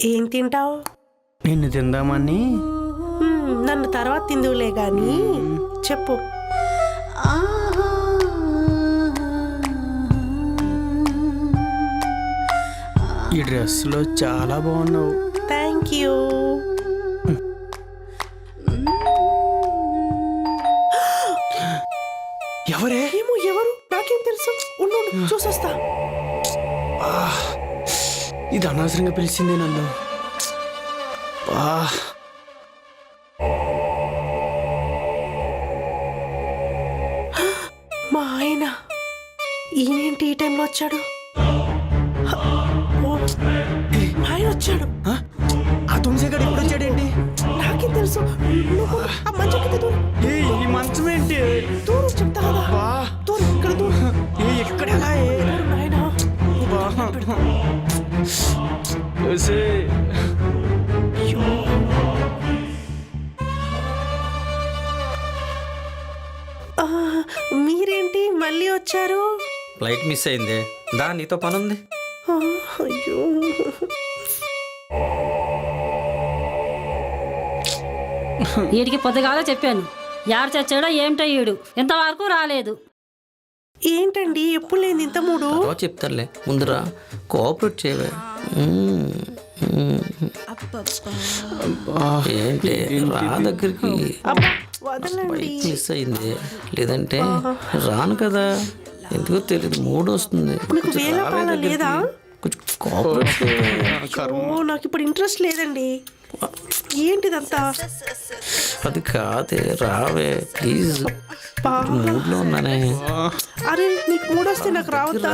ఏం తింటావు? నిన్ను తిందామని. నన్ను తర్వాత తిందువులే గాని చెప్పు. ఈ డ్రెస్లో చాలా బాగున్నావు. Thank you. ఎవరే? ఏమో ఎవరు, నాకేం తెలుసు. ఉండు చూసొస్తా. ఇది అనవసరంగా పిలిచింది నన్ను. మా ఆయన ఈయనేంటి ఈ టైంలో వచ్చాడు? మా ఆయన వచ్చాడు. ఆ తులసిగాడు ఎప్పుడు వచ్చాడేంటి? నాకేం తెలుసు. ఆ మంచం కింద దూరం. ఈ మంచం ఏంటి? దూరం చెప్తా కదా. దూరం ఇక్కడ దూరం. ఎక్కడ నాయనా మీరేంటి మళ్ళీ వచ్చారు? ఫ్లైట్ మిస్ అయింది. దా నీతో పని ఉంది. అయ్యో వీడికి పొద్దుగాల చెప్పాను, యారు చచ్చాడో ఏమిటో ఈడు ఇంతవరకు రాలేదు. ఏంటండి ఎప్పుడు లేని ఇంత మూడు? చెప్తారులే, ముందురా కోఆపరేట్ చేయవే. ఏంటి రా దగ్గరికి. బైక్ మిస్ అయింది, లేదంటే రాను కదా. ఎందుకో తెలియదు, మూడు వస్తుంది. లేదా? కొంచెం కోఆపరేట్ చేయవే. నాకు ఇప్పుడు ఇంట్రెస్ట్ లేదండి. ఏంటిదంతా? అది కాదే, రావే ప్లీజ్. మూడ్లో ఉన్నానే. అరే నీకు మూడు వస్తే నాకు రావద్దా?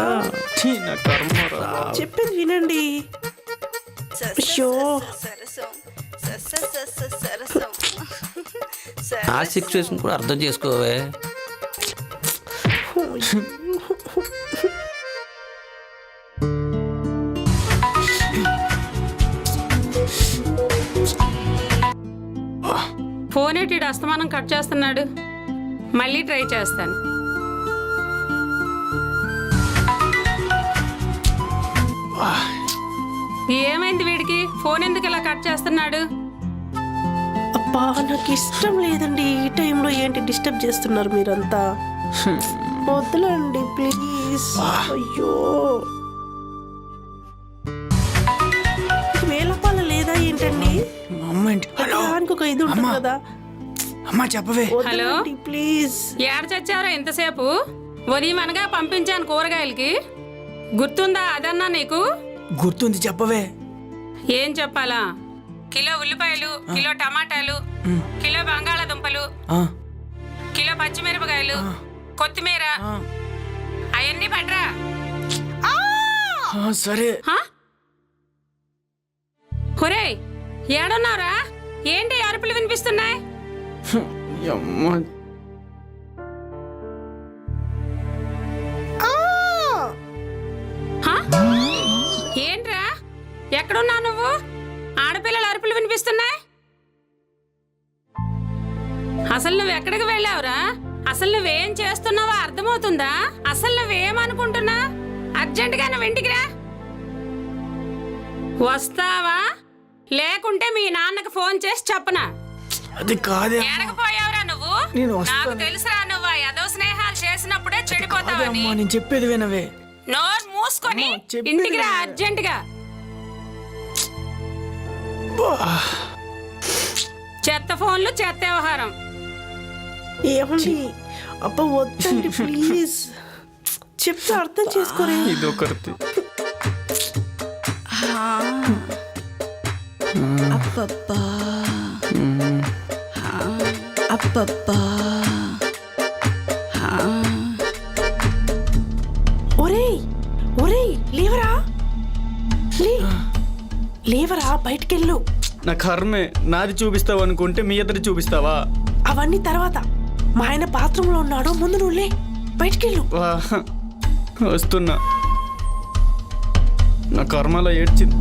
చెప్పేది వినండి. ఆ సిచ్యువేషన్ కూడా అర్థం చేసుకోవే. ఫోన్ ఏంటి అస్తమానం కట్ చేస్తున్నాడు? మళ్ళీ ట్రై చేస్తాను. ఏమైంది వీడికి? ఫోన్ ఎందుకు ఇలా కట్ చేస్తున్నాడు? అబ్బా నాకు ఇష్టం లేదండి ఈ టైంలో. ఏంటి డిస్టర్బ్ చేస్తున్నారు మీరంతా? వద్దులండి ప్లీజ్. అయ్యో వేలపాల లేదా ఏంటండి? ఒక ఇది ఉంటుంది కదా. అమ్మా చెప్పవే. Hello please. ఏడ చచ్చారో ఇంతసేపు? ఉదయం అనగా పంపించాను కూరగాయలకి, గుర్తుందా? అదన్నా నీకు? గుర్తుంది, చెప్పవే. ఏం చెప్పాలా? కిలో ఉల్లిపాయలు, కిలో టమాటాలు, కిలో బంగాళాదుంపలు, కిలో పచ్చిమిరపకాయలు, కొత్తిమీర, అవన్నీ పట్రా. సరే. ఒరే ఏడున్నావురా? ఏంటి అరుపులు వినిపిస్తున్నాయి? ఏంట్రా, ఎక్కడున్నావు నువ్వు? ఆడపిల్లల అరుపులు వినిపిస్తున్నాయి. అసలు నువ్వు ఎక్కడికి వెళ్ళావురా? అసలు నువ్వేం చేస్తున్నావో అర్థమవుతుందా? అసలు నువ్వేమనుకుంటున్నా? అర్జెంటుగా నువ్వు ఇంటికి రా. వస్తావా లేకుంటే మీ నాన్నకు ఫోన్ చేసి చెప్పనా? అది కాదే. ఎడకపోయావురా నువ్వు? నాకు తెలుసురా, నువ్వు ఏదో స్నేహాలు చేసినప్పుడే చెడిపోతావని. నేను చెప్పేది వినవే. నోరు మూసుకొని ఇంటికి రా అర్జెంటుగా. చెత్త ఫోన్లు, చెత్త వ్యవహారం. ఏమండి? అబ్బా వద్దండి ప్లీజ్. చెప్తే అర్థం చేసుకోరే. ఇదొకటి. అబ్బబ్బా అబ్బబ్బా. ఒరేయ్ ఒరేయ్ లేవరా, లేవరా, బయటికెళ్ళు. నా కర్మే. నాది చూపిస్తావు అనుకుంటే మీ ఇద్దరు చూపిస్తావా? అవన్నీ తర్వాత. మా ఆయన బాత్రూంలో ఉన్నాడు, ముందు నువ్వు లే, బయటికెళ్ళు. వస్తున్నా. నా కర్మలో ఏడ్చింది.